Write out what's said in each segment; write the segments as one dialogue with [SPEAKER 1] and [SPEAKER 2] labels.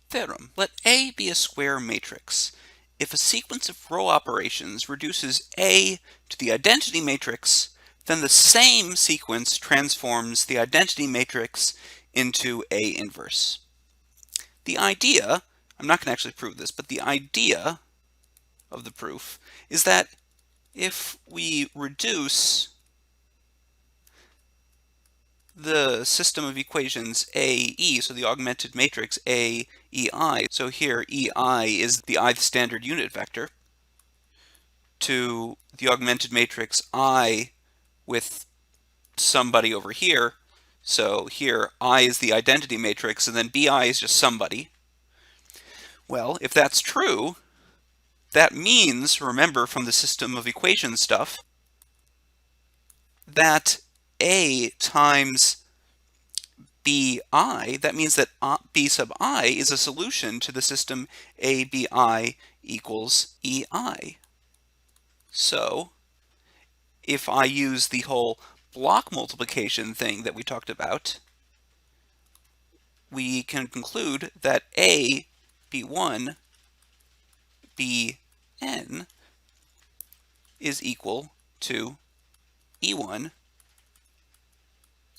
[SPEAKER 1] Theorem. Let A be a square matrix. If a sequence of row operations reduces A to the identity matrix, then the same sequence transforms the identity matrix into A inverse. The idea, I'm not going to actually prove this, but the idea of the proof is that if we reduce the system of equations AE, so the augmented matrix AEI, so here EI is the ith standard unit vector, to the augmented matrix I with somebody over here, so here I is the identity matrix and then BI is just somebody. Well, if that's true, that means, remember from the system of equations stuff, that A times BI, that means that B sub I is a solution to the system ABI equals EI. So if I use the whole block multiplication thing that we talked about, we can conclude that A B1 Bn is equal to E1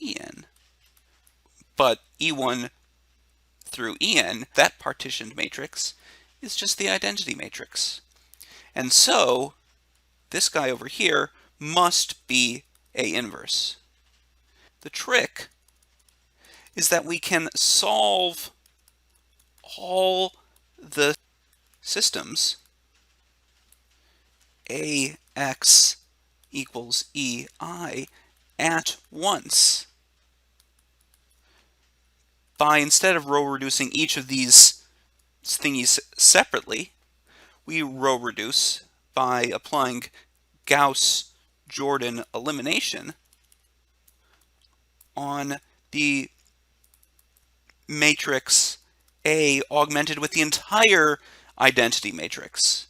[SPEAKER 1] En. But E1 through En, that partitioned matrix, is just the identity matrix. And so this guy over here must be A inverse. The trick is that we can solve all the systems AX equals EI at once by, instead of row reducing each of these thingies separately, we row reduce by applying Gauss-Jordan elimination on the matrix A augmented with the entire identity matrix.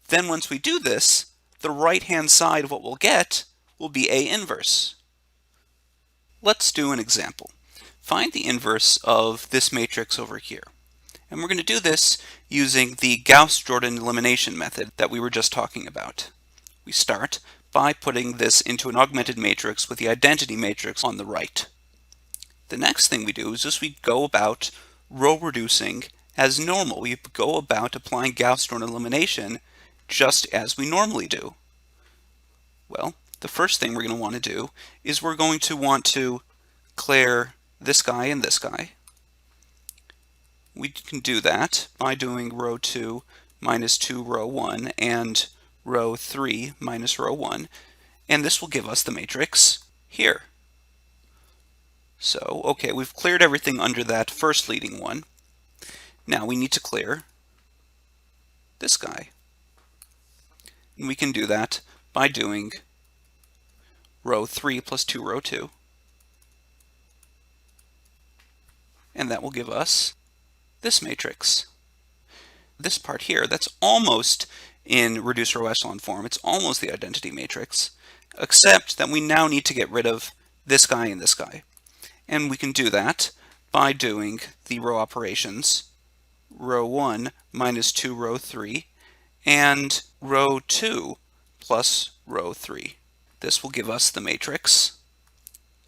[SPEAKER 1] Then once we do this, the right-hand side of what we'll get will be A inverse. Let's do an example. Find the inverse of this matrix over here. And we're going to do this using the Gauss-Jordan elimination method that we were just talking about. We start by putting this into an augmented matrix with the identity matrix on the right. The next thing we do is just we go about row reducing as normal. We go about applying Gauss-Jordan elimination just as we normally do. Well, the first thing we're going to want to do is we're going to want to clear this guy and this guy. We can do that by doing row 2 minus 2 row 1 and row 3 minus row 1, and this will give us the matrix here. So, okay, we've cleared everything under that first leading one. Now we need to clear this guy. And we can do that by doing row 3 plus 2 row 2. And that will give us this matrix. This part here, that's almost in reduced row echelon form. It's almost the identity matrix, except that we now need to get rid of this guy and this guy. And we can do that by doing the row operations, row 1 minus 2 row 3, and row 2 plus row 3. This will give us the matrix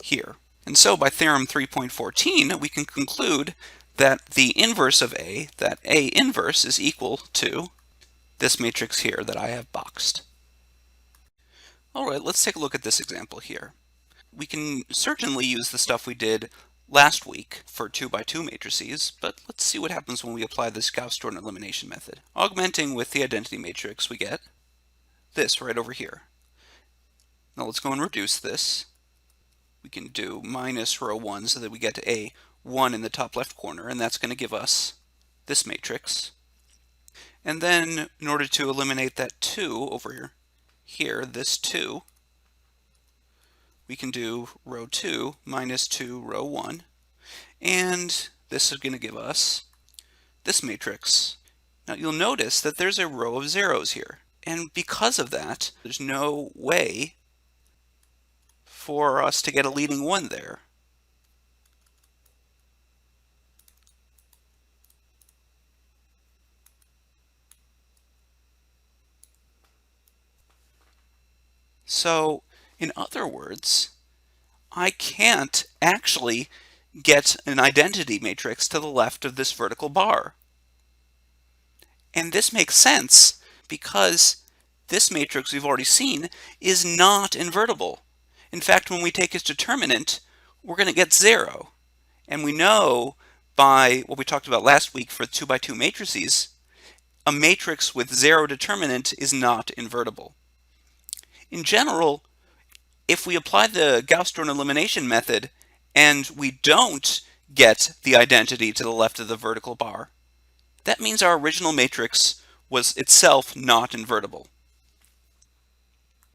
[SPEAKER 1] here. And so by theorem 3.14, we can conclude that the inverse of A, that A inverse, is equal to this matrix here that I have boxed. All right, let's take a look at this example here. We can certainly use the stuff we did last week for 2x2 matrices, but let's see what happens when we apply this Gauss-Jordan elimination method. Augmenting with the identity matrix, we get this right over here. Now let's go and reduce this. We can do minus row 1 so that we get to A1 in the top left corner, and that's going to give us this matrix. And then in order to eliminate that 2 over here, this 2, we can do row 2 minus 2 row 1, and this is going to give us this matrix. Now you'll notice that there's a row of zeros here, and because of that, there's no way for us to get a leading 1 there. So, in other words, I can't actually get an identity matrix to the left of this vertical bar. And this makes sense because this matrix we've already seen is not invertible. In fact, when we take its determinant, we're going to get 0. And we know by what we talked about last week for 2 by 2 matrices, a matrix with 0 determinant is not invertible. In general, if we apply the Gauss-Jordan elimination method and we don't get the identity to the left of the vertical bar, that means our original matrix was itself not invertible.